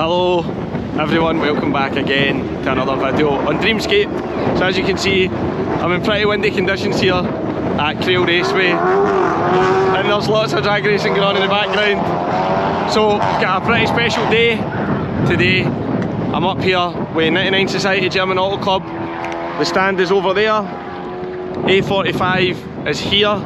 Hello everyone, welcome back again to another video on Dreamscape. So as you can see, I'm in pretty windy conditions here at Crail Raceway, and there's lots of drag racing going on in the background. So we've got a pretty special day today. I'm up here with 1000cc German Auto Club. The stand is over there, A45 is here,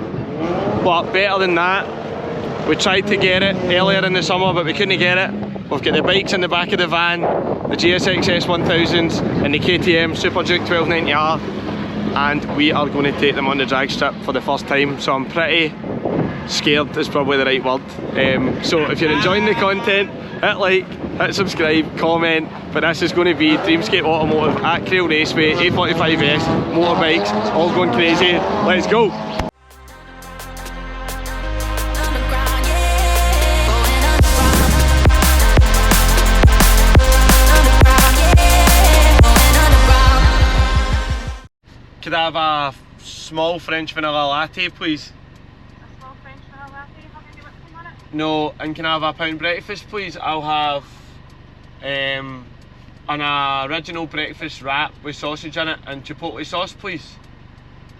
but better than that, we tried to get it earlier in the summer but we couldn't get it. We've got the bikes in the back of the van, the GSX S1000s and the KTM Super Duke 1290R, and we are going to take them on the drag strip for the first time, so I'm pretty scared is probably the right word. So if you're enjoying the content, hit like, hit subscribe, comment, but this is going to be Dreamscape Automotive at Crail Raceway, A45 S, motorbikes, all going crazy. Let's go! Could I have a small French vanilla latte, please? A small French vanilla latte, have any whipped on it? No, and can I have a pound breakfast, please? I'll have an original breakfast wrap with sausage in it and chipotle sauce, please.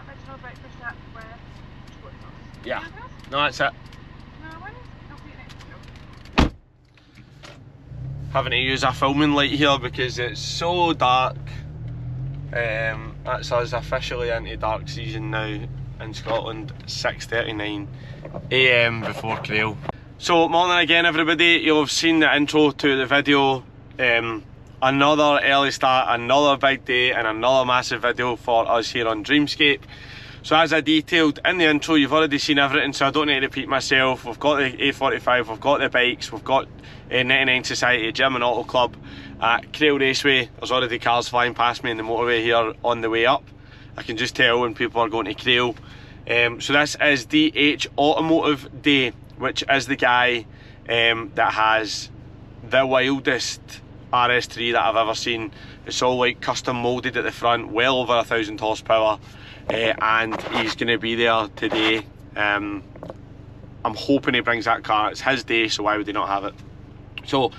Original breakfast wrap with chipotle sauce. Yeah. Anything else? No, that's it. No worries. I'll put it next to you. Having to use a filming light here because it's so dark. That's us officially into dark season now in Scotland, 6:39 AM before Crail. So morning again everybody, you'll have seen the intro to the video. Another early start, another big day and another massive video for us here on Dreamscape. So as I detailed in the intro, you've already seen everything, so I don't need to repeat myself. We've got the A45, we've got the bikes, we've got 1000cc German Auto Club at Crail Raceway. There's already cars flying past me in the motorway here on the way up. I can just tell when people are going to Crail. So this is DH Automotive Day, which is the guy that has the wildest RS3 that I've ever seen. It's all like custom moulded at the front, well over 1000 horsepower. And he's going to be there today. I'm hoping he brings that car. It's his day, so why would he not have it? So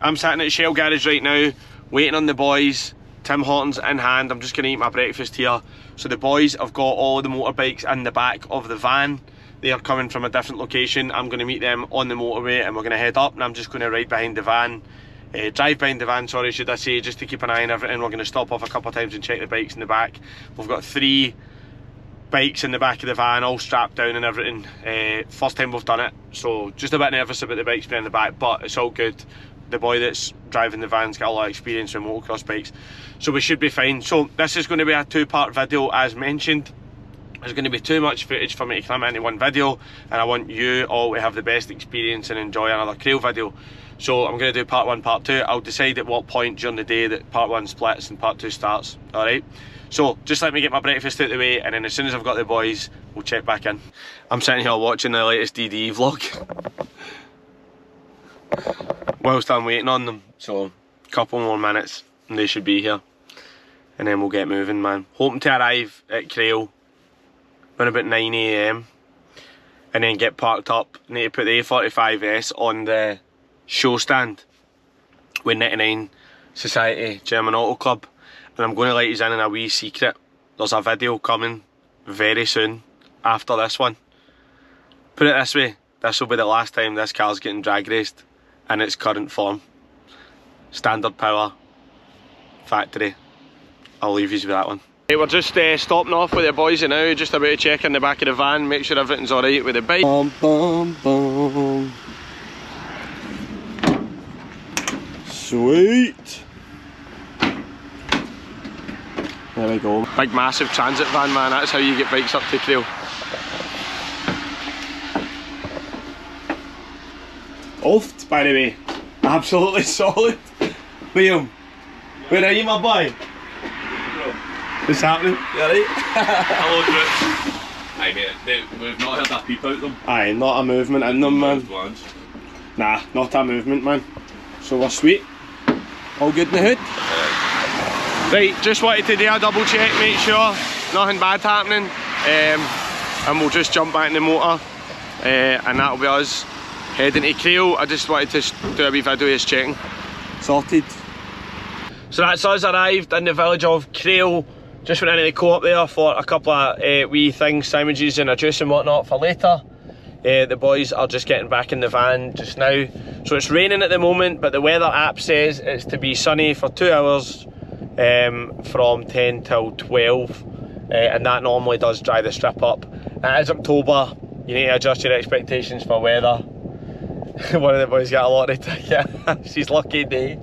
I'm sitting at Shell Garage right now, waiting on the boys. Tim Hortons in hand. I'm just going to eat my breakfast here. So the boys have got all of the motorbikes in the back of the van. They are coming from a different location. I'm going to meet them on the motorway and we're going to head up, and I'm just going to ride behind the van. Drive behind the van, sorry, should I say, just to keep an eye on everything. We're going to stop off a couple of times and check the bikes in the back. We've got 3 bikes in the back of the van, all strapped down and everything. First time we've done it, so just a bit nervous about the bikes being in the back, but it's all good. The boy that's driving the van's got a lot of experience with motocross bikes, so we should be fine. So this is going to be a 2-part video as mentioned. There's going to be too much footage for me to cram into one video, and I want you all to have the best experience and enjoy another Crail video. So I'm going to do part 1, part 2. I'll decide at what point during the day that part 1 splits and part 2 starts, alright? So just let me get my breakfast out of the way, and then as soon as I've got the boys, we'll check back in. I'm sitting here watching the latest DDE vlog whilst I'm waiting on them, so a couple more minutes and they should be here, and then we'll get moving, man. Hoping to arrive at Crail around about 9 AM and then get parked up. Need to put the A45 S on the show stand with 1000cc German Auto Club, and I'm going to let you in a wee secret. There's a video coming very soon after this one. Put it this way, this will be the last time this car's getting drag raced in its current form. Standard power, factory. I'll leave you with that one. Hey, we're just stopping off with the boys now, just about to check in the back of the van, make sure everything's alright with the bike. Bum, bum, bum. Sweet! There we go. Big massive transit van, man, that's how you get bikes up to Crail. Oft, by the way. Absolutely solid. Liam, where are you, my boy? What's happening? You alright? Hello, Chris. Aye, mate, we've not heard that peep out them. Aye, not a movement in them, man. Nah, not a movement, man. So we're sweet. All good in the hood. Right, just wanted to do a double check, make sure nothing bad happening. And we'll just jump back in the motor. And that'll be us heading to Crail. I just wanted to do a wee video of us checking. sorted. So that's us arrived in the village of Crail. Just went into the co-op there for a couple of wee things, sandwiches and a juice and whatnot for later. The boys are just getting back in the van just now. So it's raining at the moment, but the weather app says it's to be sunny for 2 hours from 10 till 12. And that normally does dry the strip up. It is October, you need to adjust your expectations for weather. One of the boys got a lottery ticket. She's lucky day.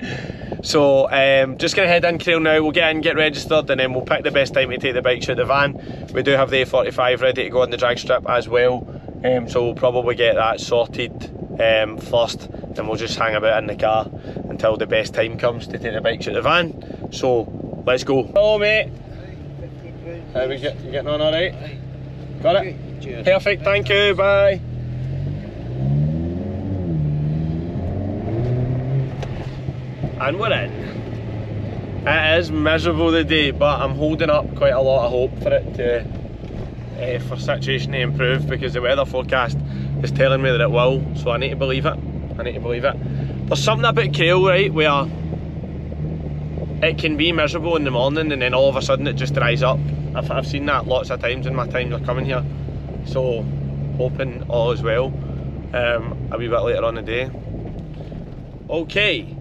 So just gonna head in Crail now. We'll get in, get registered, and then we'll pick the best time to take the bikes out the van. We do have the A45 ready to go on the drag strip as well, so we'll probably get that sorted first, and we'll just hang about in the car until the best time comes to take the bikes out the van. So let's go. Hello mate. How we get, you getting on alright? Got it? Cheers. Perfect, thank you, bye. And we're in. It is miserable today, but I'm holding up quite a lot of hope for it to, for the situation to improve, because the weather forecast is telling me that it will, so I need to believe it. I need to believe it. There's something about Crail, right, where it can be miserable in the morning and then all of a sudden it just dries up. I've seen that lots of times in my time of coming here, so hoping all is well. A wee bit later on the day. Okay.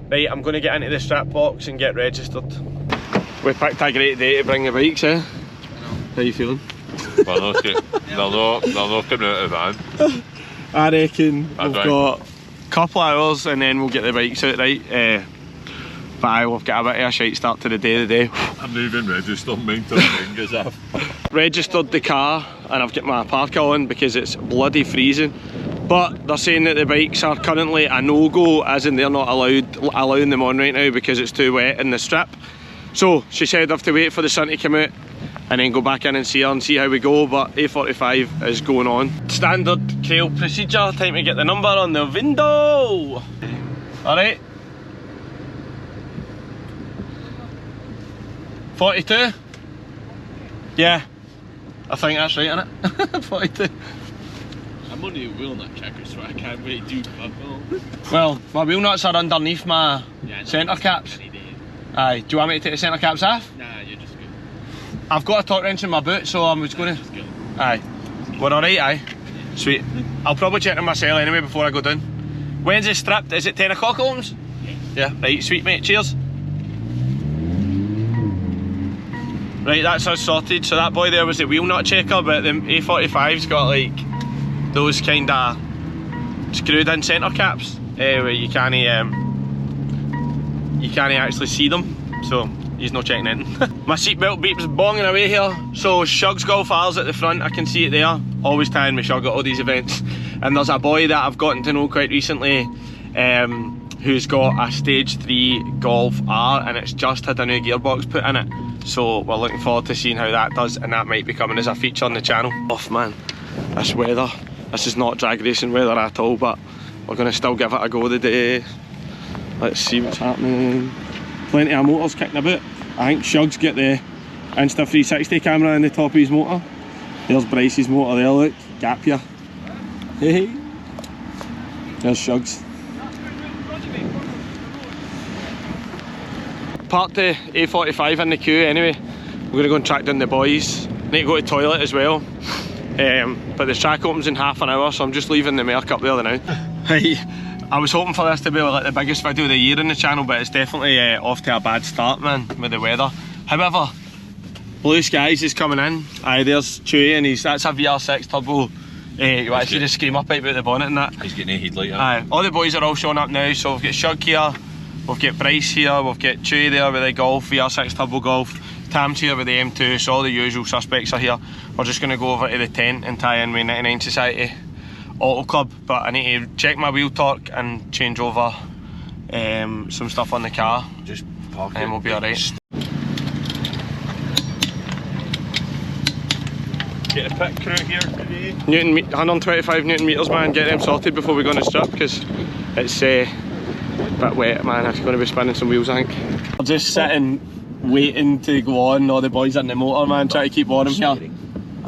Right, I'm going to get into the strap box and get registered. We picked a great day to bring the bikes, eh? How you feeling? They're not coming out of the van. I reckon we've got a couple of hours and then we'll get the bikes out, right? But I will get a bit of a shite start to the day today. I'm not even registered, mine till the rain goes off. Registered the car and I've got my parka on because it's bloody freezing. But they're saying that the bikes are currently a no-go, as in they're not allowing them on right now because it's too wet in the strip. So she said I have to wait for the sun to come out and then go back in and see her and see how we go, but A45 is going on. Standard Crail procedure, time to get the number on the window. Alright. 42? Yeah. I think that's right, innit? 42. I'm only a wheel nut checker, so I can't really do that. Well, my wheel nuts are underneath my centre caps. Aye, do you want me to take the centre caps off? Nah, you're just good. I've got a torque wrench in my boot, so I'm just going to... Aye. We're alright, aye? Yeah. Sweet. I'll probably check in my cell anyway before I go down. When's it stripped? Is it 10 o'clock, Holmes? Yeah. Right, sweet mate, cheers. Right, that's us sorted. So that boy there was the wheel nut checker, but the A45's got like those kind of screwed in centre caps where you can't actually see them, so he's not checking in. My seatbelt beeps bonging away here. So Shug's Golf R's at the front, I can see it there. Always tying me Shug at all these events. And there's a boy that I've gotten to know quite recently who's got a stage 3 Golf R and it's just had a new gearbox put in it. So we're looking forward to seeing how that does, and that might be coming as a feature on the channel. Off man, this weather. This is not drag racing weather at all, but we're going to still give it a go today. Let's see what's happening. Plenty of motors kicking about. I think Shug's got the Insta360 camera in the top of his motor. There's Bryce's motor there, look. Gap here. Hey. There's Shug's. Parked the A45 in the queue anyway. We're going to go and track down the boys. Need to go to the toilet as well. But the track opens in half an hour, so I'm just leaving the Merc up there now. Hey, I was hoping for this to be like the biggest video of the year on the channel, but it's definitely off to a bad start, man, with the weather. However, blue skies is coming in. Aye, there's Chewy and that's a VR6 turbo. You actually just scream up about the bonnet and that. He's getting a headlight up. Aye, all the boys are all showing up now, so we've got Shug here, we've got Bryce here, we've got Chewy there with the Golf, VR6 turbo Golf. Tam's here with the M2, so all the usual suspects are here. We're just going to go over to the tent and tie in with 99 Society Auto Club, but I need to check my wheel torque and change over some stuff on the car. Just park it and we'll be alright. Get a pit crew here today. 125 Newton meters, man. Get them sorted before we go on the strip because it's a bit wet, man. I'm going to be spinning some wheels, I think. I'm just sitting waiting to go on. All the boys in the motor, man, try to keep warm here.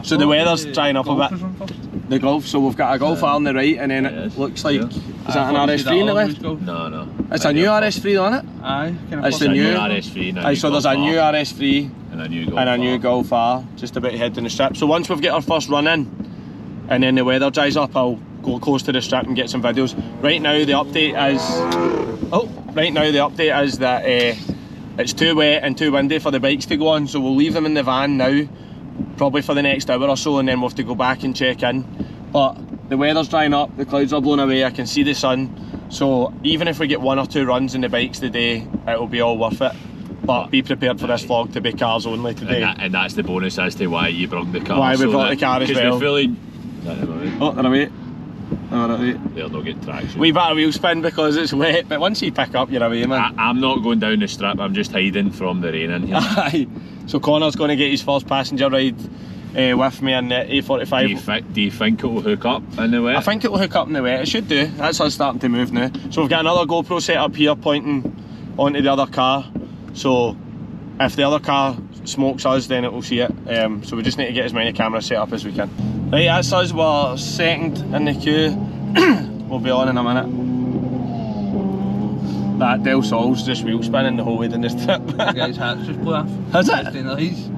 So the weather's drying up a bit. The Golf, so we've got a Golf R on the right, and then it looks like, is that an RS3 in the left? No, no. It's a new RS3 though, isn't it? Aye. It's the new RS3 now. Aye, so there's a new RS3 and a new Golf R, just about to head down the strip. So once we've got our first run in, and then the weather dries up, I'll go close to the strip and get some videos. Right now the update is that it's too wet and too windy for the bikes to go on, so we'll leave them in the van now, probably for the next hour or so, and then we'll have to go back and check in. But the weather's drying up, the clouds are blowing away, I can see the sun, so even if we get 1 or 2 runs in the bikes today, it'll be all worth it. But be prepared for this vlog to be cars only today. And that's the bonus as to why you brought the car. Why we brought the car as well. Fully... Oh, they're away. They'll not get traction. Wee bit of wheel spin because it's wet, but once you pick up, you're away, man. I'm not going down the strip, I'm just hiding from the rain in here. Aye. So Connor's going to get his first passenger ride with me in the A45. Do you think it will hook up in the wet? I think it will hook up in the wet, it should do. That's us starting to move now. So we've got another GoPro set up here pointing onto the other car. So if the other car smokes us, then it will see it. So we just need to get as many cameras set up as we can. Right, that's us, we're second in the queue. We'll be on in a minute. That Del Sol's just wheel spinning the whole way down this trip. The guy's hat's just blew off. Has it? Nice.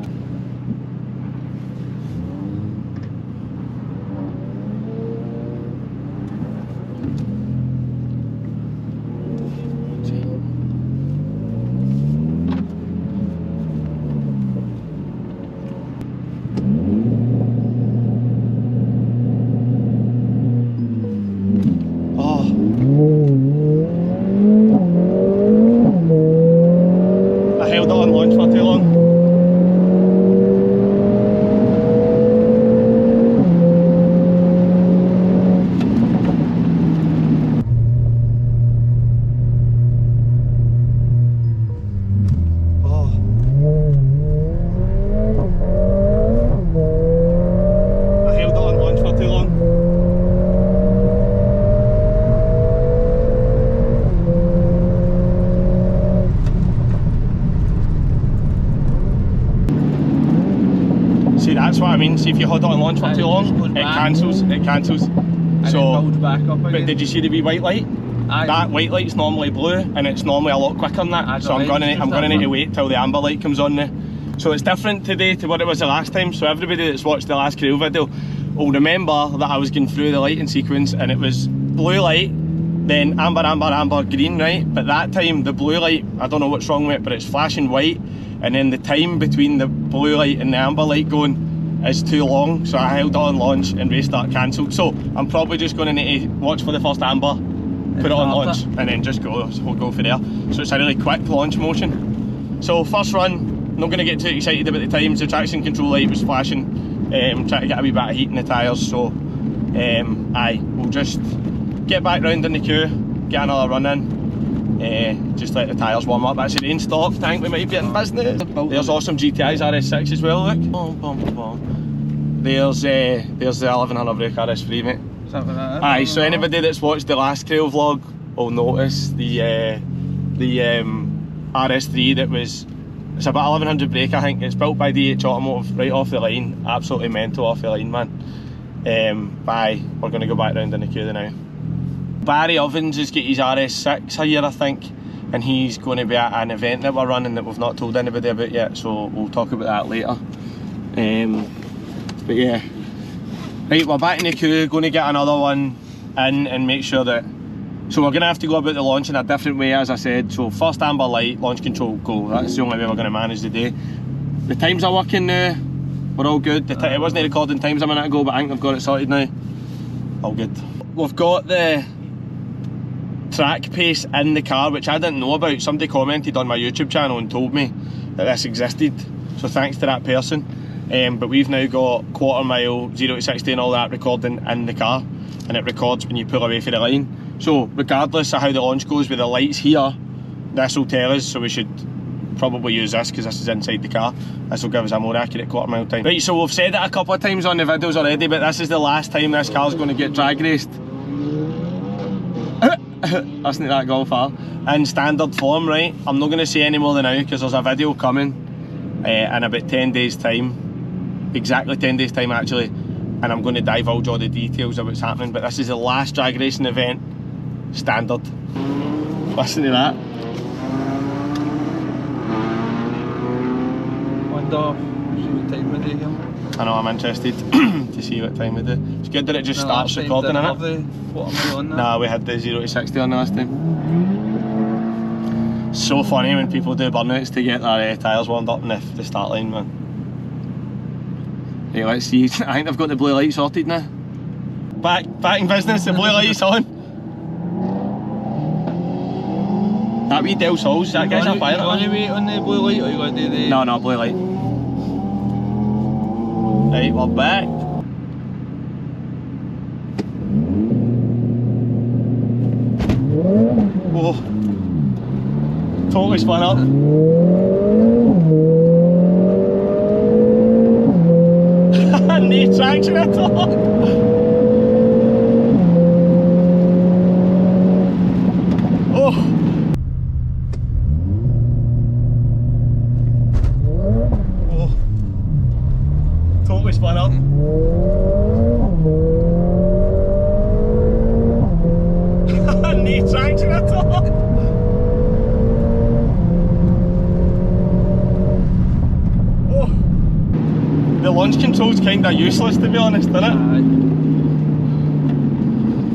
That's what I mean. See, if you hold it on launch for too long, it cancels. It cancels. So, back up again. But did you see the wee white light? Aye. That white light's normally blue, and it's normally a lot quicker than that. So I'm going to need to wait till the amber light comes on now. So it's different today to what it was the last time. So everybody that's watched the last Crail video will remember that I was going through the lighting sequence, and it was blue light, then amber, amber, amber, green, right? But that time the blue light, I don't know what's wrong with it, but it's flashing white, and then the time between the blue light and the amber light going is too long, so I held on launch and restart cancelled. So I'm probably just going to need to watch for the first amber, put it on launch, and then just go. So we'll go for there. So it's a really quick launch motion. So first run, not going to get too excited about the times. The traction control light was flashing, trying to get a wee bit of heat in the tyres. So we'll just get back round in the queue, get another run in, just let the tyres warm up. That's the rain stop, think we might be in business. There's awesome GTIs RS6 as well, look. There's the 1100 brake RS3, mate. Something like that. Aye, so anybody that's watched the last Crail vlog will notice the RS3 that was, it's about 1100 brake, I think. It's built by DH Automotive, right off the line, absolutely mental off the line, man. We're going to go back round in the queue now. Barry Ovens has got his RS6 here, I think, and he's going to be at an event that we're running that we've not told anybody about yet, so we'll talk about that later. But yeah, right, we're back in the queue, going to get another one in and make sure that, so we're going to have to go about the launch in a different way, as I said. So first amber light, launch control, go. That's the only way we're going to manage the day. The times are working now, we're all good. It wasn't recording times a minute ago, but I think I've got it sorted now. All good. We've got the track pace in the car, which I didn't know about. Somebody commented on my YouTube channel and told me that this existed, so thanks to that person. But we've now got quarter mile, 0 to 60 and all that recording in the car, and it records when you pull away from the line. So regardless of how the launch goes with the lights here, this will tell us, so we should probably use this because this is inside the car. This will give us a more accurate quarter mile time. Right, so we've said it a couple of times on the videos already, but this is the last time this car's going to get drag raced. That's not that Golf R. In standard form, right? I'm not going to say any more than now because there's a video coming in about 10 days time. Exactly 10 days time actually, and I'm going to divulge all the details of what's happening, but this is the last drag racing event standard. But Listen to that. Wonder, see what time we do here. I know, I'm interested to see what time we do. It's good that it just starts recording, innit? What am I on now? Nah, we had the 0 to 60 on the last time. So funny when people do burnouts to get their tyres warmed up in the start line, man. Right, let's see. I think they've got the blue light sorted now. Back in business, the blue light's on. That wee Del Sol's, that guy's a fire. You want to wait on the blue light or you going to do the... No, blue light. Right, we're back. Whoa. Totally spun up. No traction at all. Oh. Oh. Totally spun up. No traction at all. The launch control's kinda useless, to be honest, isn't it? Aye.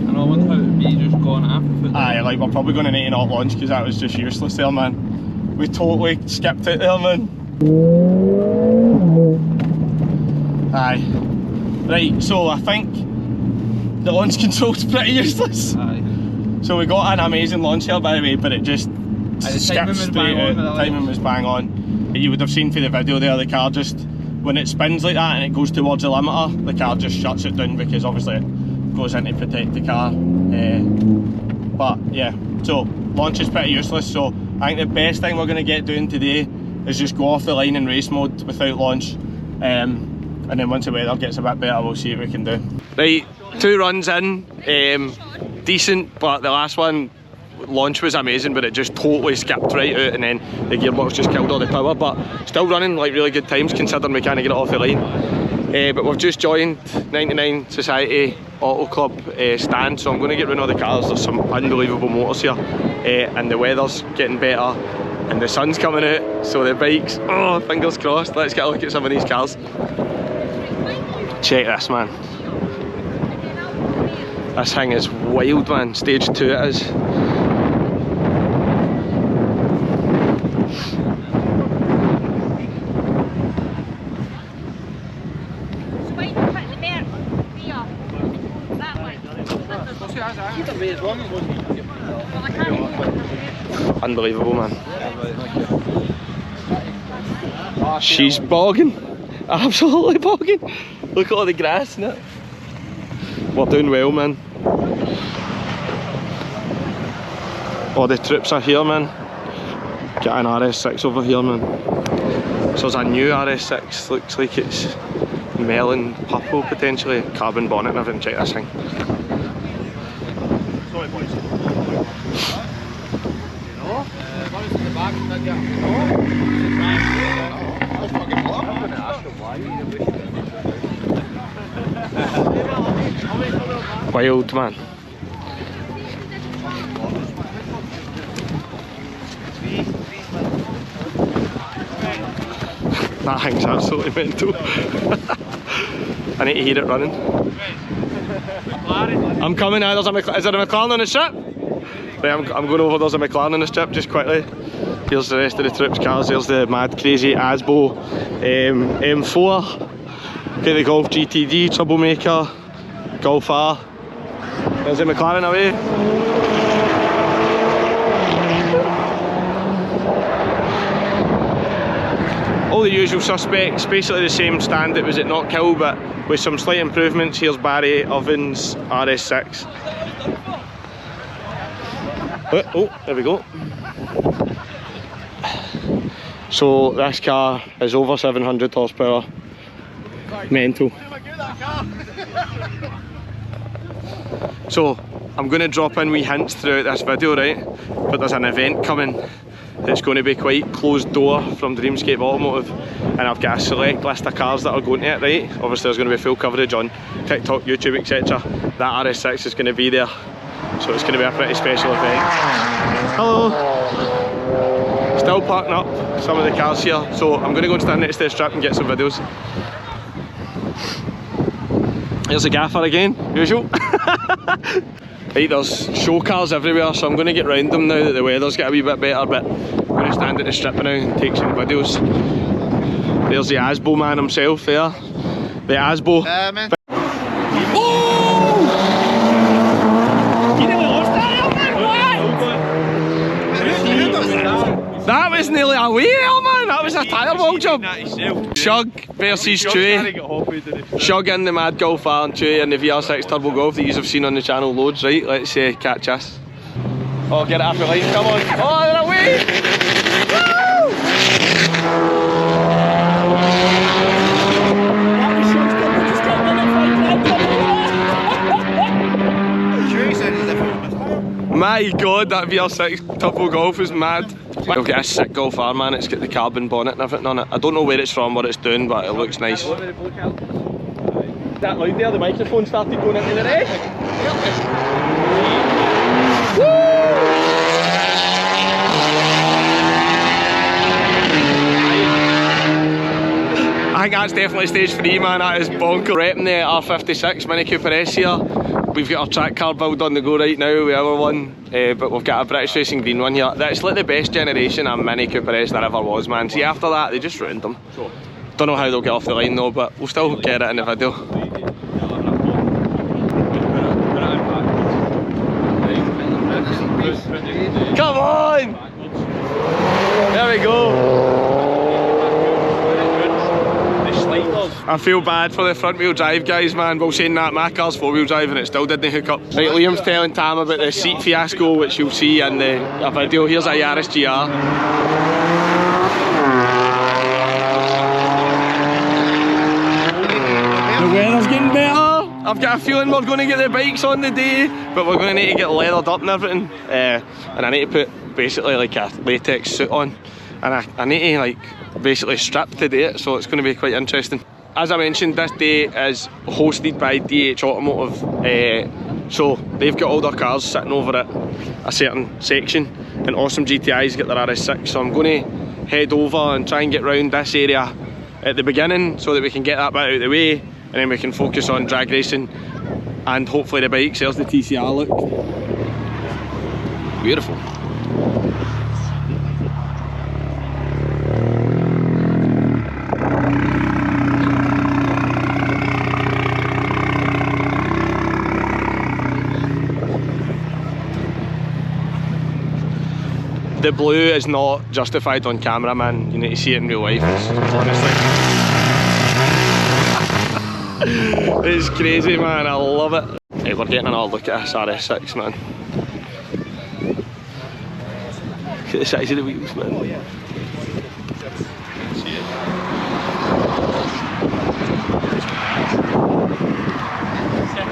And I wonder how it would be just going after it. Aye, like we're probably going to need to not launch because that was just useless there, man. We totally skipped it there, man. Aye. Right, so I think the launch control's pretty useless. Aye. So we got an amazing launch here, by the way, but it just skipped straight out. The timing was bang on. You would have seen for the video there, the car just, when it spins like that and it goes towards the limiter, the car just shuts it down because obviously it goes in to protect the car. But yeah, so launch is pretty useless, so I think the best thing we're going to get doing today is just go off the line in race mode without launch, and then once the weather gets a bit better we'll see what we can do. Right, 2 runs in, decent, but the last one, launch was amazing, but it just totally skipped right out and then the gearbox just killed all the power, but still running like really good times considering we can't get it off the line. But we've just joined 1000cc Society Auto Club stand, so I'm going to get rid of the cars. There's some unbelievable motors here, and the weather's getting better and the sun's coming out, so the bikes, oh, fingers crossed. Let's get a look at some of these cars. Check this, man. This thing is wild, man. Stage 2 it is. Unbelievable, man. She's bogging. Absolutely bogging. Look at all the grass in it. We're doing well, man. All the trips are here, man. Get an RS6 over here, man. So there's a new RS6, looks like it's melon purple potentially, carbon bonnet and everything. Check this thing. Sorry, boys. Wild, man. That thing's absolutely mental. I need to hear it running. I'm coming now. Is there a McLaren on the strip? Right, I'm going over. There's a McLaren on the strip just quickly. Here's the rest of the trips cars. Here's the mad crazy Asbo M4. Get the Golf GTD Troublemaker, Golf R. There's the McLaren away. All the usual suspects, basically the same stand that was at Knockhill, but with some slight improvements. Here's Barry Oven's RS6. Oh, there we go. So this car is over 700 horsepower. Mental. So I'm going to drop in wee hints throughout this video, right? But there's an event coming that's going to be quite closed door from Dreamscape Automotive, and I've got a select list of cars that are going to it, right? Obviously there's going to be full coverage on TikTok, YouTube, etc. That RS6 is going to be there. so it's going to be a pretty special event. Hello! Still parking up some of the cars here, so I'm going to go and stand next to the strip and get some videos. Here's the gaffer again, usual. Right, there's show cars everywhere, so I'm going to get round them now that the weather's got a wee bit better, but I'm going to stand at the strip now and take some videos. There's the Asbo man himself there. The Asbo. Man. Oh! You nearly lost that, man! That was nearly a wheel, man! That was a tyre wall job! Shug versus Chewy. Shug in the Mad Golf R and Chewy in the VR6 Turbo Golf that you have seen on the channel loads, right? Let's catch us. Oh, get it off the line, come on! Oh, they're away! My god, that VR6 Turbo Golf is mad. We've got a sick Golf R, man. It's got the carbon bonnet and everything on it. I don't know where it's from, what it's doing, but it looks nice. That loud there, the microphone started going into the rest. I think that's definitely stage 3, man. That is bonkers. Repping the R56 Mini Cooper S here. We've got our track car build on the go right now with our one, but we've got a British Racing green one here. That's like the best generation of Mini Cooper S there ever was, man. See, after that, they just ruined them. Don't know how they'll get off the line though, but we'll still get it in the video. Come on! There we go. I feel bad for the front wheel drive guys, man. Well, saying that, my car's 4-wheel drive and it still didn't hook up. Right, Liam's telling Tam about the seat fiasco, which you'll see in the video. Here's a Yaris GR. The weather's getting better. I've got a feeling we're going to get the bikes on the day, but we're going to need to get leathered up and everything. And I need to put basically like a latex suit on. And I need to like basically strip to do it, so it's going to be quite interesting. As I mentioned, this day is hosted by DH Automotive, so they've got all their cars sitting over at a certain section, and Awesome GTI's got their RS6, so I'm going to head over and try and get round this area at the beginning so that we can get that bit out of the way, and then we can focus on drag racing and hopefully the bikes. There's the TCR, look. Beautiful. The blue is not justified on camera, man. You need to see it in real life. Honestly, it's crazy, man. I love it. Hey, we're getting another look at this RS6, man. Look at the size of the wheels, man.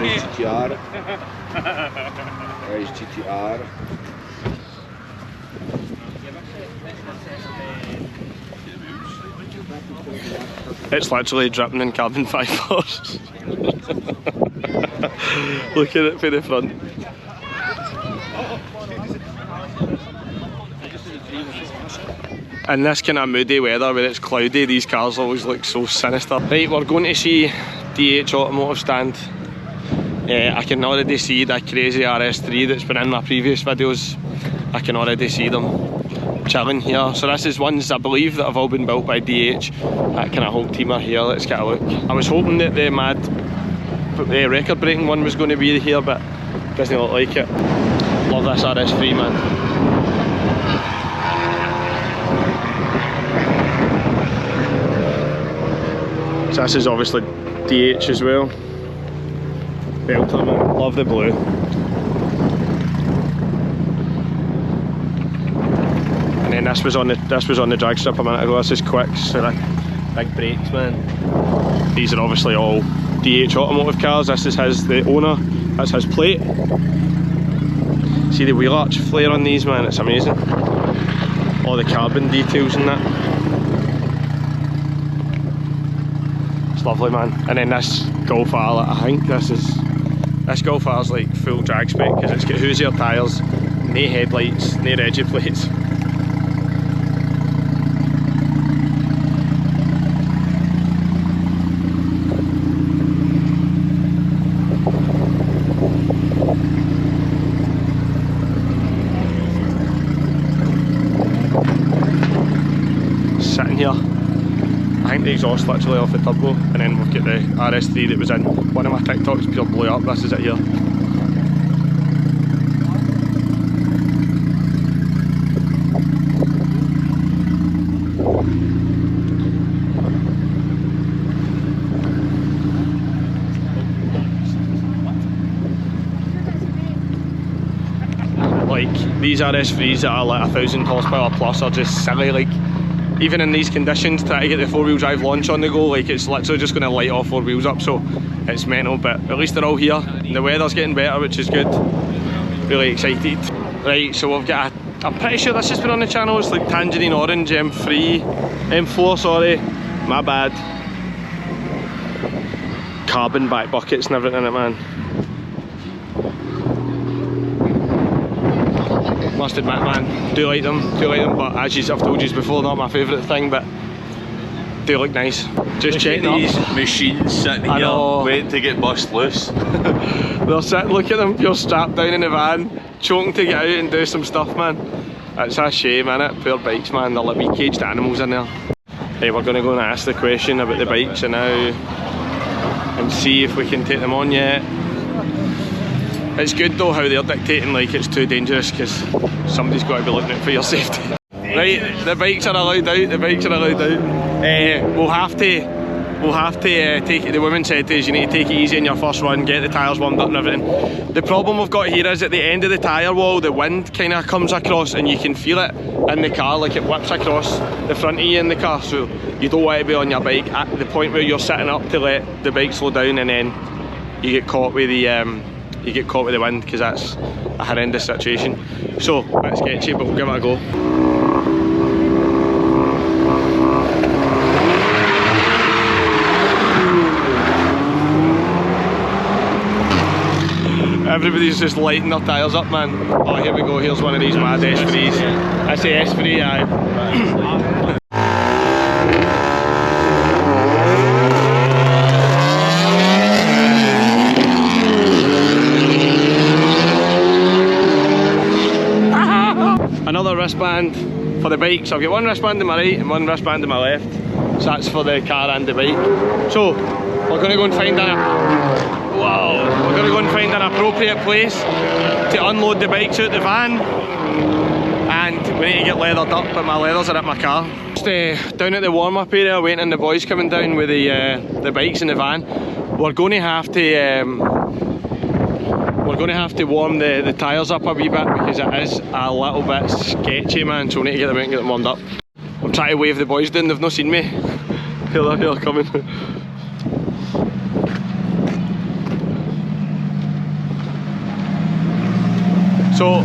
Where's GTR? Where's GTR? It's literally dripping in carbon fibres. Look at it for the front. In this kind of moody weather where it's cloudy, these cars always look so sinister. Right, we're going to see DH Automotive stand. I can already see the crazy RS3 that's been in my previous videos. I can already see them chilling here. So this is ones I believe that have all been built by DH. That kind of whole team are here. Let's get a look. I was hoping that the mad record breaking one was going to be here, but doesn't look like it. Love this RS3, man. So this is obviously DH as well. Belter, man. Love the blue. And then this was on the drag strip a minute ago. This is quick, so like big brakes, man. These are obviously all DH Automotive cars. This is the owner. That's his plate. See the wheel arch flare on these, man. It's amazing. All the carbon details in that. It's lovely, man. And then this Golf R, I think this is This Golf R's like full drag spec because it's got Hoosier tyres, no headlights, no Reggie plates. Sitting here, I think the exhaust literally off the turbo, and then we've got the RS3 that was in one of my TikToks, pure blew up. This is it here. Like these RS3s that are like 1000 horsepower plus are just silly. Like even in these conditions, try to get the 4-wheel drive launch on the go, like it's literally just going to light all 4 wheels up, so it's mental. But at least they're all here, the weather's getting better, which is good. Really excited. Right, so we've got I'm pretty sure this has been on the channel, it's like Tangerine Orange M4, sorry, my bad. Carbon back buckets and everything in it, man. Must admit, man, do like them, but as I've told you before, not my favourite thing, but do look nice. Just check these machines sitting here waiting to get bust loose. They're sitting, look at them, you're strapped down in the van, choking to get out and do some stuff, man. It's a shame, innit? Poor bikes, man, they're like wee caged animals in there. Hey, we're going to go and ask the question about the bikes and now and see if we can take them on yet. It's good though how they're dictating like it's too dangerous, because somebody's got to be looking out for your safety. Right, the bikes are allowed out, we'll have to take it. The woman said to us, you need to take it easy in your first run, get the tyres warmed up and everything. The problem we've got here is at the end of the tyre wall, the wind kind of comes across and you can feel it in the car, like it whips across the front of you in the car, so you don't want to be on your bike at the point where you're sitting up to let the bike slow down and then you get caught with the wind, because that's a horrendous situation. So, a bit sketchy, but we'll give it a go. Everybody's just lighting their tyres up, man. Oh, here we go, here's one of these mad S3s. That's the S3, aye. Another wristband for the bike. So I've got one wristband to my right and one wristband to my left. So that's for the car and the bike. So we're going to go and find an appropriate place to unload the bikes out the van, and we need to get leathered up, but my leathers are at my car. Just down at the warm-up area waiting on the boys coming down with the bikes in the van. We're going to have to warm the tyres up a wee bit, because it is a little bit sketchy, man, so we need to get them out and get them warmed up. I'm trying to wave the boys down, they've not seen me. Here they're coming. So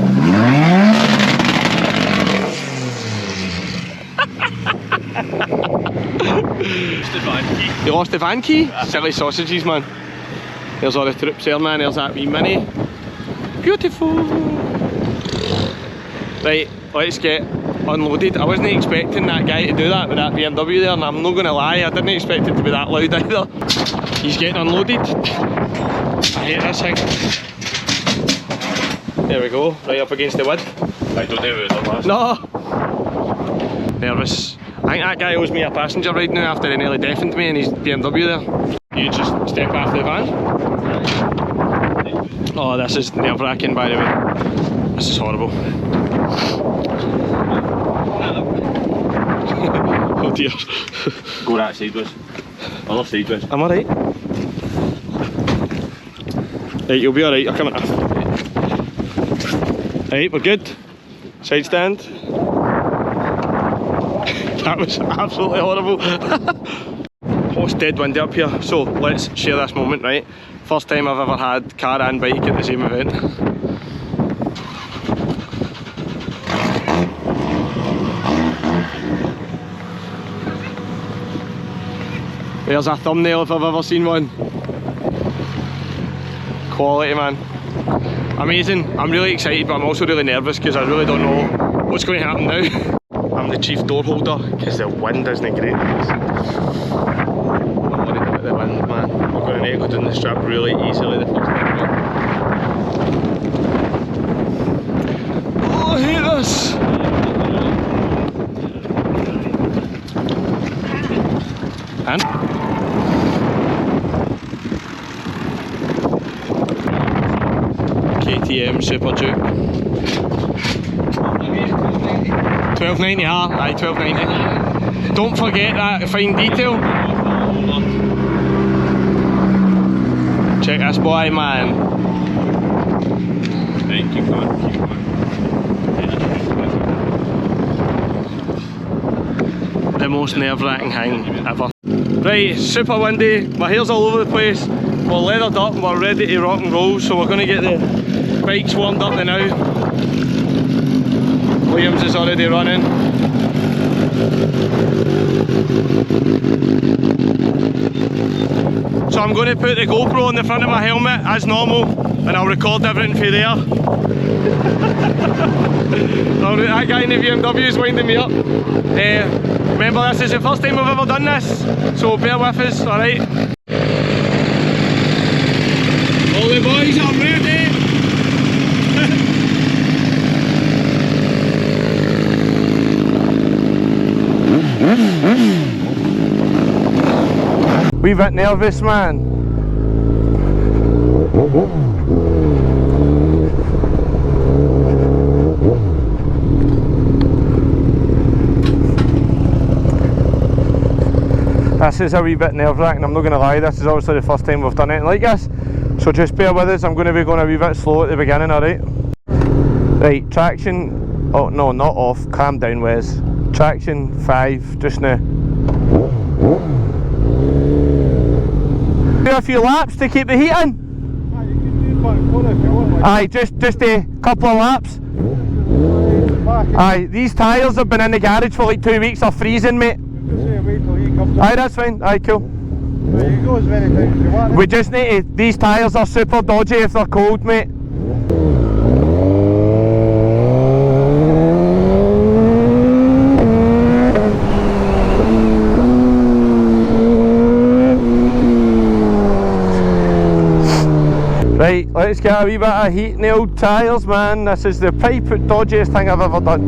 you lost the van key? Silly sausages, man. There's all the troops there, man. There's that wee mini. Beautiful. Right, let's get unloaded. I wasn't expecting that guy to do that with that BMW there, and I'm not going to lie, I didn't expect it to be that loud either. He's getting unloaded. I hate this thing. There we go, right up against the wood. I don't know who it was. No! Nervous. I think that guy owes me a passenger ride now after he nearly deafened me in his BMW there. You just step off the van. Oh, this is nerve-wracking, by the way. This is horrible. Oh dear. Go that sideways. Other sideways. Am I right? Right, you'll be alright, you're coming off. Right, we're good. Side stand. That was absolutely horrible. Oh, it's dead windy up here, so let's share this moment, right? First time I've ever had car and bike at the same event. There's a thumbnail if I've ever seen one. Quality, man. Amazing. I'm really excited, but I'm also really nervous because I really don't know what's going to happen now. I'm the chief door holder because the wind isn't great. I'm worried about the wind, man. We're going to need to go down the strip really easily the first time. Oh, I hate this! And KTM Super Duke. 1290, aye, 1290. Don't forget that fine detail. Check this boy, man. Right, keep going, keep going. The most nerve-wracking hang ever. Right, super windy, my hair's all over the place. We're leathered up and we're ready to rock and roll, so we're going to get the bikes warmed up now. Williams is already running. So I'm going to put the GoPro on the front of my helmet as normal and I'll record everything through there. That guy in the BMW is winding me up. Remember, this is the first time we've ever done this, so bear with us, alright? All the boys are ready! Wee bit nervous, man. This is a wee bit nerve-wracking, I'm not going to lie, this is obviously the first time we've done anything like this, so just bear with us. I'm going to be going a wee bit slow at the beginning, alright? Right, traction, oh no, not off, calm down Wes. Traction 5, just now. Do a few laps to keep the heat in? Aye, just a couple of laps. Aye, these tyres have been in the garage for like 2 weeks, they're freezing, mate. Aye, that's fine, aye, cool. We just need to, these tyres are super dodgy if they're cold, mate. Right, let's get a wee bit of heat in the old tyres, man. This is the pipe dodgiest thing I've ever done.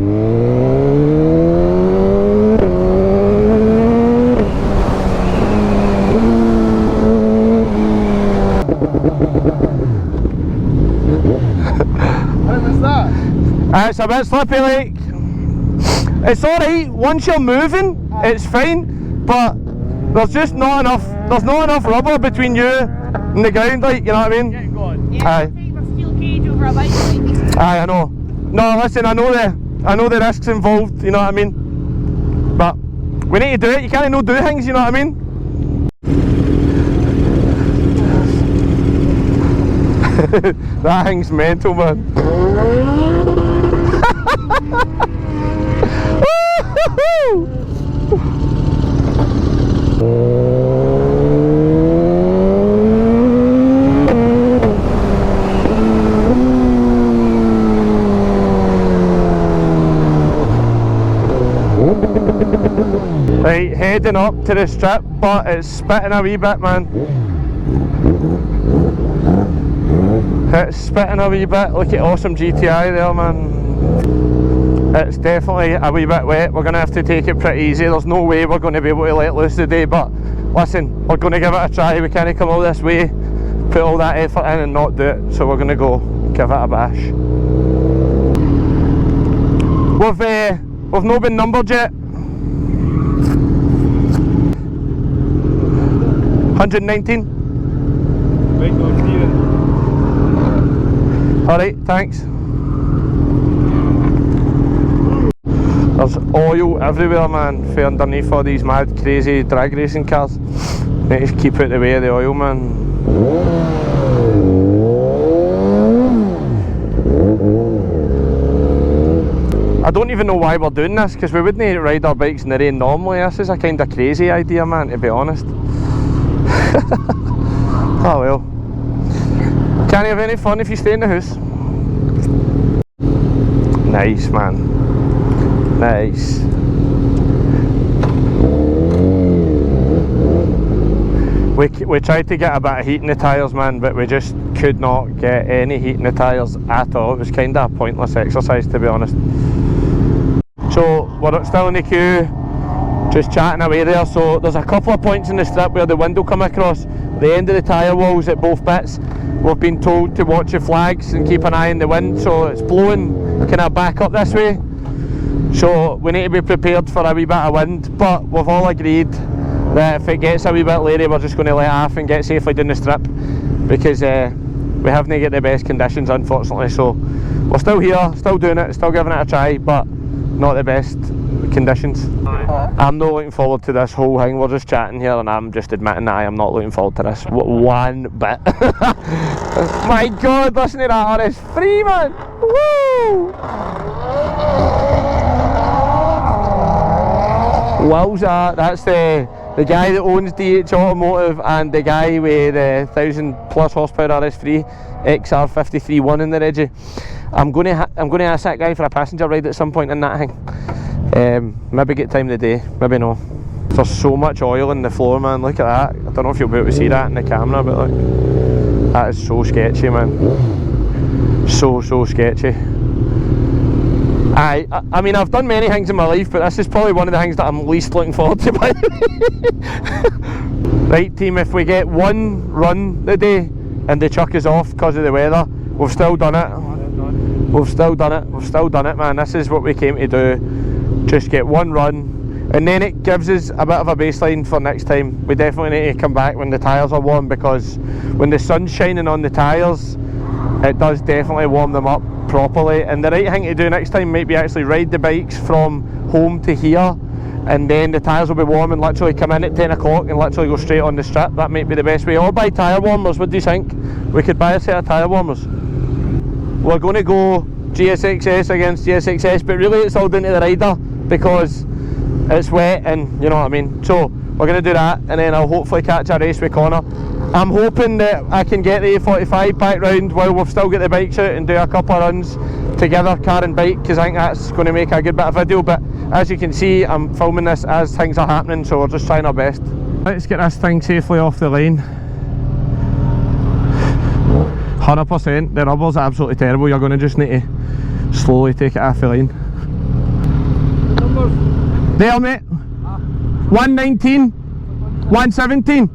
It's a bit slippy, like. It's alright, once you're moving, it's fine, but there's just not enough, there's not enough rubber between you and the ground, like, you know what I mean? Getting going. Yeah, Aye. take a steel cage over a bike, like. Aye, I know. No, listen, I know the risks involved, you know what I mean? But we need to do it, you can't not do things, you know what I mean? That thing's mental, man. Right, heading up to the strip, but it's spitting a wee bit, man. It's spitting a wee bit. Look at awesome GTI there, man. It's definitely a wee bit wet. We're going to have to take it pretty easy. There's no way we're going to be able to let loose today, but listen, we're going to give it a try. We can't come all this way, put all that effort in and not do it, so we're going to go give it a bash. We've not been numbered yet. 119. Right, no steering. Alright, thanks. There's oil everywhere, man, for underneath all these mad, crazy drag racing cars. They just keep out the way of the oil, man. I don't even know why we're doing this, because we wouldn't ride our bikes in the rain normally. This is a kind of crazy idea, man, to be honest. Oh well. Can't have any fun if you stay in the house. Nice, man. Nice. We tried to get a bit of heat in the tyres, man, but we just could not get any heat in the tyres at all. It was kind of a pointless exercise, to be honest. So we're still in the queue, just chatting away there. So there's a couple of points in the strip where the wind will come across the end of the tyre walls at both bits. We've been told to watch the flags and keep an eye on the wind, so it's blowing kind of back up this way. So we need to be prepared for a wee bit of wind, but we've all agreed that if it gets a wee bit leery, we're just going to let off and get safely down the strip, because we haven't got the best conditions, unfortunately. So we're still here, still doing it, still giving it a try, but not the best conditions. I'm not looking forward to this whole thing. We're just chatting here and I'm just admitting that I am not looking forward to this one bit. My God, listen to that RS3, man! Woo! Wowza, that's the guy that owns DH Automotive and the guy with the 1000+ horsepower RS3 XR531 in the Reggie. I'm going to ask that guy for a passenger ride at some point in that thing. Maybe get time of the day, maybe no. There's so much oil in the floor, man. Look at that. I don't know if you'll be able to see that in the camera, but look, that is so sketchy, man. So sketchy. I mean, I've done many things in my life, but this is probably one of the things that I'm least looking forward to, by the way. Right, team, if we get one run today and the chuck is off because of the weather, we've still done it. We've still done it. We've still done it, man. This is what we came to do. Just get one run, and then it gives us a bit of a baseline for next time. We definitely need to come back when the tyres are warm, because when the sun's shining on the tyres, it does definitely warm them up properly. And the right thing to do next time might be actually ride the bikes from home to here, and then the tyres will be warm and literally come in at 10 o'clock and literally go straight on the strip. That might be the best way. Or buy tyre warmers. What do you think? We could buy a set of tyre warmers. We're going to go GSXS against GSXS, but really it's all down to the rider, because it's wet and you know what I mean. So we're going to do that, and then I'll hopefully catch a race with Connor. I'm hoping that I can get the A45 back round while we've still got the bikes out and do a couple of runs together, car and bike, because I think that's going to make a good bit of video. But as you can see, I'm filming this as things are happening, so we're just trying our best. Let's get this thing safely off the lane. 100%, the rubber's absolutely terrible. You're going to just need to slowly take it off the lane. Numbers. There, mate. 119, 117.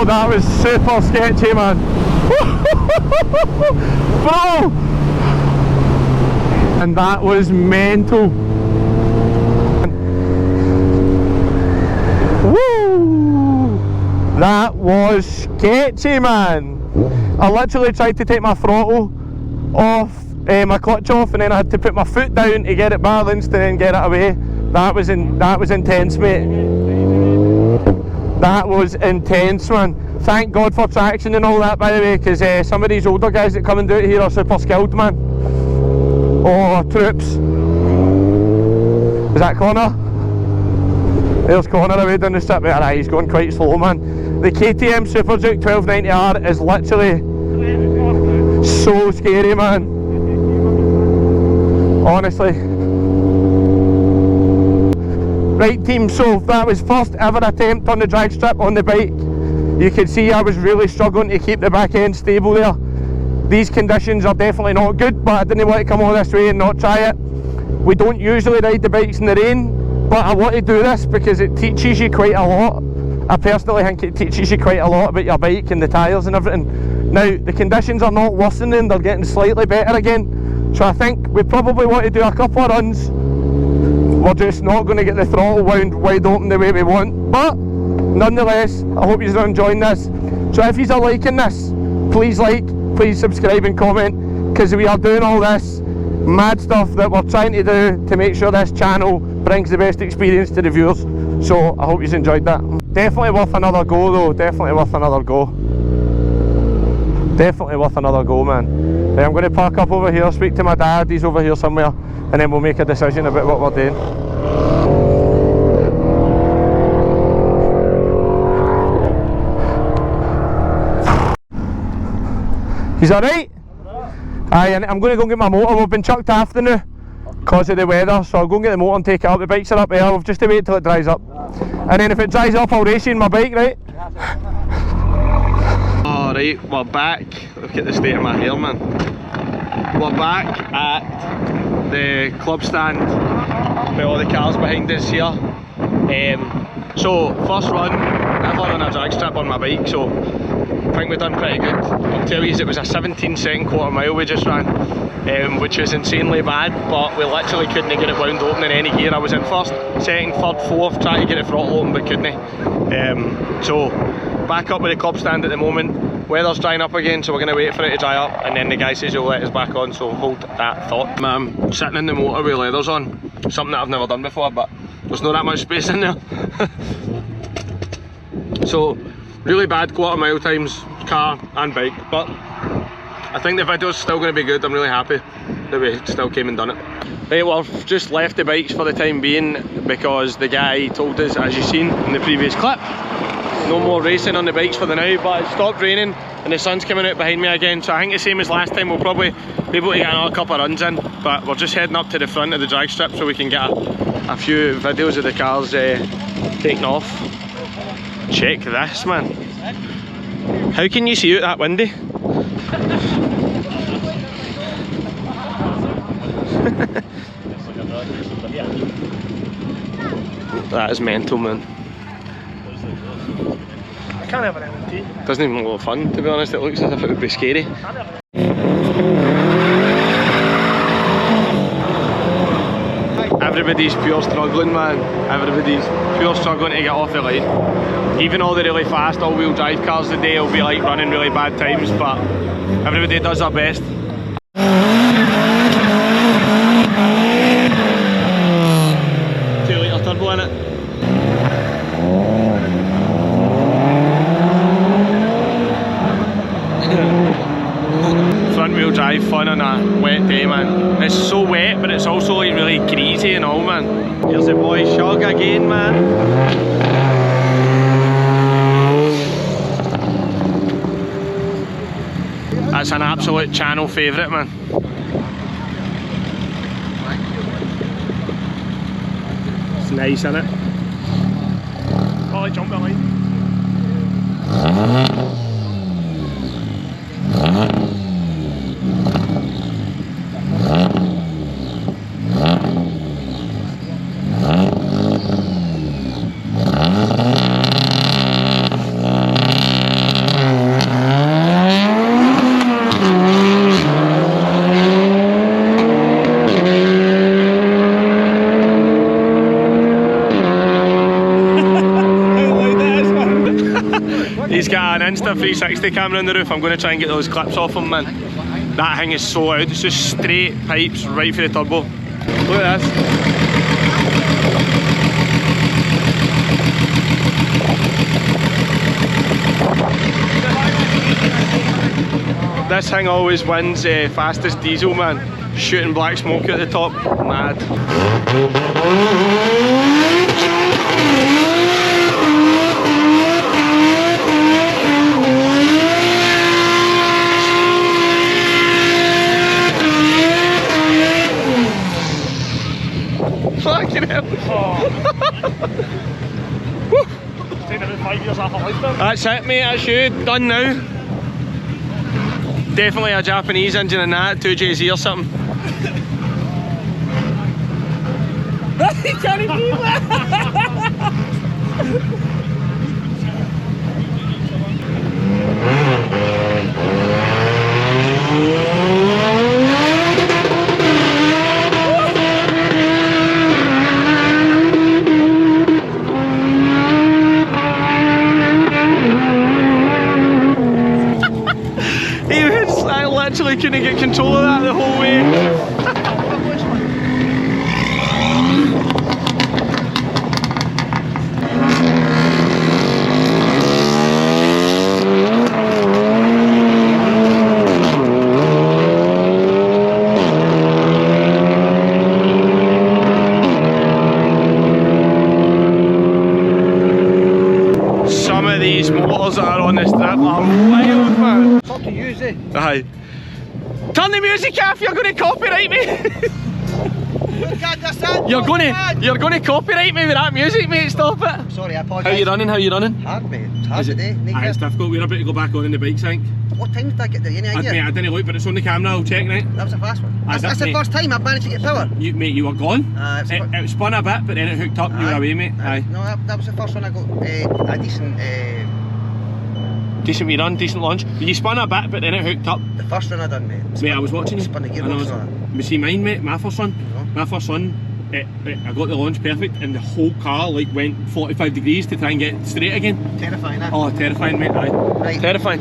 That was super sketchy, man. Bro! And that was mental. Woo! That was sketchy, man. I literally tried to take my throttle off, my clutch off, and then I had to put my foot down to get it balanced and then get it away. That was intense, mate. That was intense, man. Thank God for traction and all that, by the way, because some of these older guys that come and do it here are super skilled, man. Oh, troops. Is that Connor? There's Connor away down the strip. Right, he's going quite slow, man. The KTM Super Duke 1290R is literally so scary, man. Honestly. Right, team, so that was first ever attempt on the drag strip on the bike. You can see I was really struggling to keep the back end stable there. These conditions are definitely not good, but I didn't want to come all this way and not try it. We don't usually ride the bikes in the rain, but I want to do this because it teaches you quite a lot. I personally think it teaches you quite a lot about your bike and the tyres and everything. Now, the conditions are not worsening, they're getting slightly better again. So I think we probably want to do a couple of runs. We're just not going to get the throttle wound wide open the way we want, but nonetheless, I hope you're enjoying this. So if you're liking this, please like, please subscribe and comment, because we are doing all this mad stuff that we're trying to do to make sure this channel brings the best experience to the viewers. So I hope you enjoyed that. Definitely worth another go though, definitely worth another go. Definitely worth another go, man. Right, I'm going to park up over here, speak to my dad, he's over here somewhere, and then we'll make a decision about what we're doing. He's alright? Aye, and I'm going to go and get my motor. We've been chucked after now because of the weather, so I'll go and get the motor and take it up. The bikes are up there, we've just to wait till it dries up. And then if it dries up, I'll race you in my bike, right? Alright, we're back. Look at the state of my hair, man. We're back at the club stand with all the cars behind us here. So, first run, I've on a drag strip on my bike, so I think we've done pretty good. I'll tell you, it was a 17-second quarter mile we just ran, which was insanely bad, but we literally couldn't get it wound open in any gear. I was in first, second, third, fourth, trying to get it throttle open, but couldn't. So, back up with the club stand at the moment. Weather's drying up again, so we're going to wait for it to dry up, and then the guy says he'll let us back on, so hold that thought. I'm sitting in the motor with leathers on, something that I've never done before, but there's not that much space in there. So, really bad quarter mile times, car and bike, but I think the video's still going to be good. I'm really happy that we still came and done it. Right, well, I've just left the bikes for the time being because the guy told us, as you've seen in the previous clip, no more racing on the bikes for the now, but it stopped raining and the sun's coming out behind me again, so I think the same as last time, we'll probably be able to get another couple of runs in, but we're just heading up to the front of the drag strip so we can get a few videos of the cars taking off. Check this, man. How can you see out that window? That is mental, man. I can't have an MT. Doesn't even look fun, to be honest. It looks as if it would be scary. Everybody's pure struggling, man. Everybody's pure struggling to get off the line. Even all the really fast all-wheel drive cars today will be like running really bad times, but everybody does their best. 2-litre turbo in it. Front wheel drive fun on a wet day, man. It's so wet, but it's also like really greasy and all, man. Here's the boy Shug again, man. That's an absolute channel favourite, man. It's nice, isn't it? Oh, I jumped the line. He's got an Insta 360 camera on the roof. I'm going to try and get those clips off him, man. That thing is so out. It's just straight pipes right for the turbo. Look at this. This thing always wins fastest diesel, man. Shooting black smoke at the top. Mad. Fucking hell. Taking about 5 years off a lifetime. That's it, mate. That's you. Done now. Definitely a Japanese engine in that. 2JZ or something. He can't even believe that. I literally couldn't get control of that the whole way. cars that are on the strip are wild, man. It's up to you, eh? Aye. Turn the music off, you're going to copyright me. You're going to copyright me with that music, mate, stop it. Sorry, I apologise. How you running, how you running? Hard, mate. It's hard today. Aye, it's difficult, we're about to go back on in the bikes, I think. What time did I get there? Any idea? Mate, I didn't look, but it's on the camera, I'll check, right? That was the fast one. Aye, That's the mate. first time I've managed to get power. Mate, you were gone. It It spun a bit, but then it hooked up, you were away, mate. Aye. No, that was the first one I got a decent... Decent wee run, decent launch. You spun a bit, but then it hooked up. the first one I done, mate. Mate, I was watching you. Spun the and I gearbox was- on it. You see mine, mate, my first one. No. My first one, I got the launch perfect and the whole car like went 45 degrees to try and get straight again. Terrifying, eh? Oh, terrifying, mate, aye. Right. Terrifying.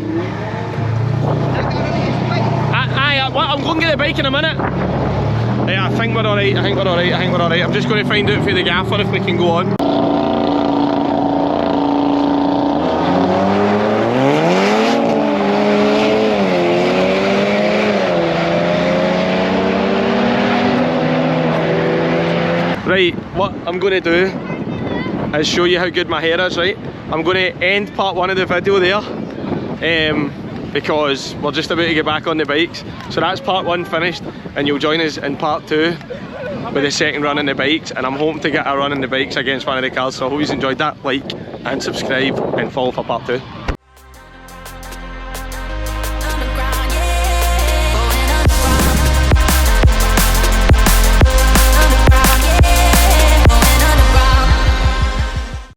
I'm going to get the bike in a minute. Yeah, I think we're alright, I think we're alright. I'm just going to find out for the gaffer if we can go on. Right, what I'm going to do is show you how good my hair is, right? I'm going to end part one of the video there because we're just about to get back on the bikes. So that's part one finished, and you'll join us in part two with the second run on the bikes, and I'm hoping to get a run on the bikes against one of the cars. So I hope you enjoyed that. Like and subscribe and follow for part two.